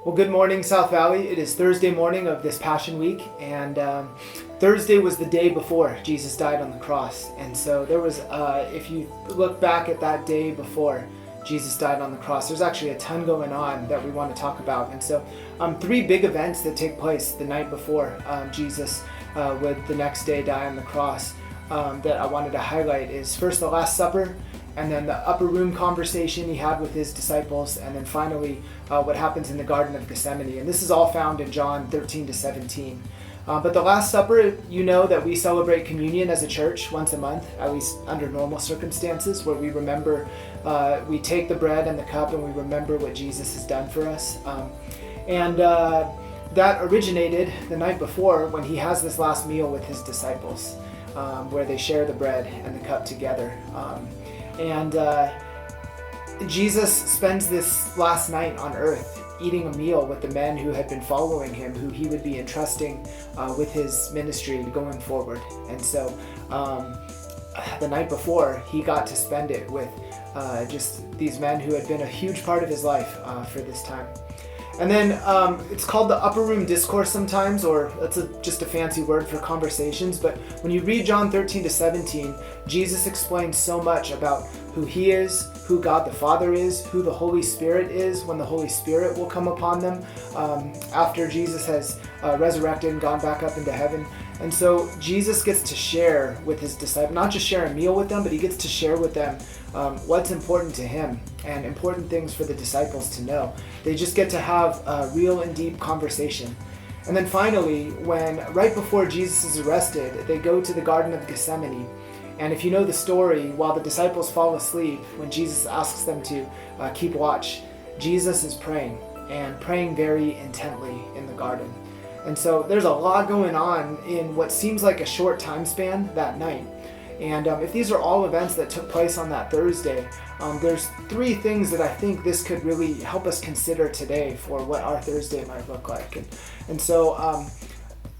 Well, good morning, South Valley. It is Thursday morning of this Passion Week, and Thursday was the day before Jesus died on the cross. And so there was, if you look back at that day before Jesus died on the cross, there's actually a ton going on that we want to talk about. And so three big events that take place the night before Jesus would the next day die on the cross that I wanted to highlight is first the Last Supper, and then the upper room conversation he had with his disciples, and then finally what happens in the Garden of Gethsemane. And this is all found in John 13 to 17. But the Last Supper, you know that we celebrate communion as a church once a month, at least under normal circumstances, where we remember, we take the bread and the cup and we remember what Jesus has done for us. That originated the night before when he has this last meal with his disciples, where they share the bread and the cup together. Jesus spends this last night on earth eating a meal with the men who had been following him, who he would be entrusting with his ministry going forward. And so the night before, he got to spend it with just these men who had been a huge part of his life for this time. And then it's called the upper room discourse sometimes, or that's just a fancy word for conversations. But when you read John 13 to 17, Jesus explains so much about who he is, who God the Father is, who the Holy Spirit is, when the Holy Spirit will come upon them after Jesus has resurrected and gone back up into heaven. And so Jesus gets to share with his disciples, not just share a meal with them, but he gets to share with them what's important to him and important things for the disciples to know. They just get to have a real and deep conversation. And then finally, right before Jesus is arrested, they go to the Garden of Gethsemane. And if you know the story, while the disciples fall asleep, when Jesus asks them to keep watch, Jesus is praying, and praying very intently in the garden. And so there's a lot going on in what seems like a short time span that night. And if these are all events that took place on that Thursday, there's three things that I think this could really help us consider today for what our Thursday might look like. And so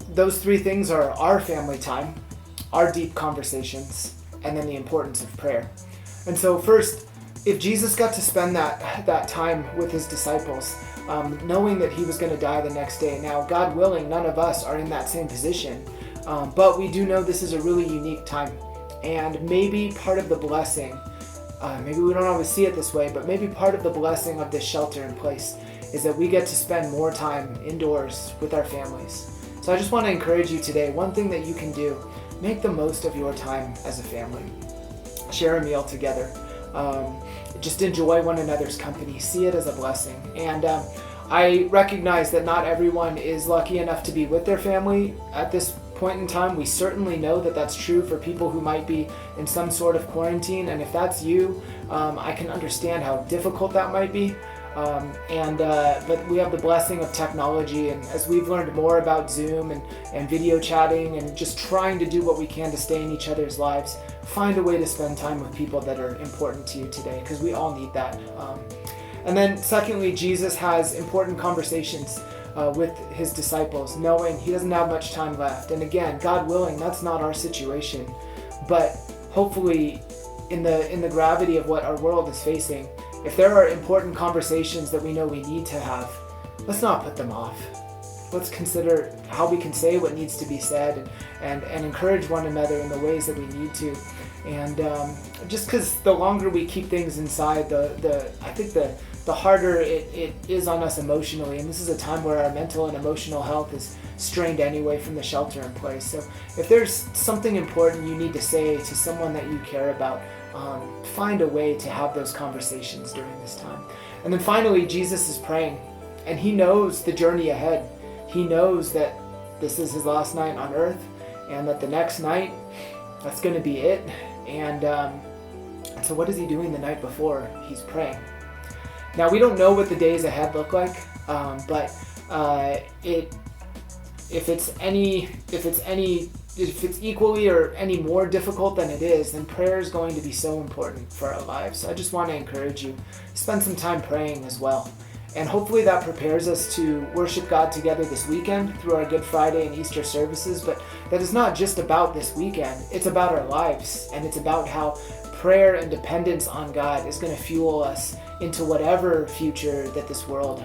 those three things are our family time, our deep conversations, and then the importance of prayer. And so first, if Jesus got to spend that time with his disciples, knowing that he was going to die the next day. Now, God willing, none of us are in that same position, but we do know this is a really unique time. And maybe part of the blessing, maybe we don't always see it this way, but maybe part of the blessing of this shelter in place is that we get to spend more time indoors with our families. So I just want to encourage you today, one thing that you can do, make the most of your time as a family. Share a meal together. Just enjoy one another's company. See it as a blessing. And I recognize that not everyone is lucky enough to be with their family at this point in time. We certainly know that that's true for people who might be in some sort of quarantine. And if that's you, I can understand how difficult that might be. But we have the blessing of technology, and as we've learned more about Zoom and video chatting and just trying to do what we can to stay in each other's lives, find a way to spend time with people that are important to you today, because we all need that. And then secondly, Jesus has important conversations with his disciples, knowing he doesn't have much time left. And again, God willing, that's not our situation, but hopefully in the gravity of what our world is facing, if there are important conversations that we know we need to have, let's not put them off. Let's consider how we can say what needs to be said and encourage one another in the ways that we need to. And just because the longer we keep things inside, I think the harder it is on us emotionally. And this is a time where our mental and emotional health is strained anyway from the shelter in place. So if there's something important you need to say to someone that you care about, find a way to have those conversations during this time. And then finally, Jesus is praying, and he knows the journey ahead. He knows that this is his last night on earth, and that the next night, that's going to be it. And so what is he doing the night before? He's praying. Now, we don't know what the days ahead look like, but if it's equally or any more difficult than it is, then prayer is going to be so important for our lives. So I just want to encourage you, spend some time praying as well. And hopefully that prepares us to worship God together this weekend through our Good Friday and Easter services. But that is not just about this weekend. It's about our lives, and it's about how prayer and dependence on God is going to fuel us into whatever future that this world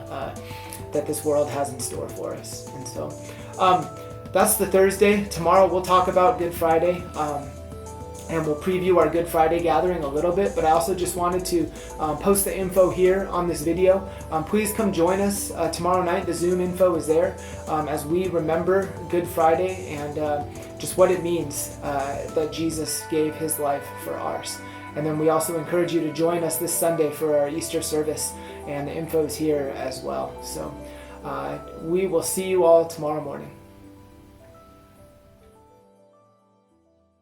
that this world has in store for us. And so that's the Thursday. Tomorrow we'll talk about Good Friday. And we'll preview our Good Friday gathering a little bit, but I also just wanted to post the info here on this video. Please come join us tomorrow night. The Zoom info is there as we remember Good Friday and just what it means that Jesus gave his life for ours. And then we also encourage you to join us this Sunday for our Easter service, and the info is here as well. So we will see you all tomorrow morning.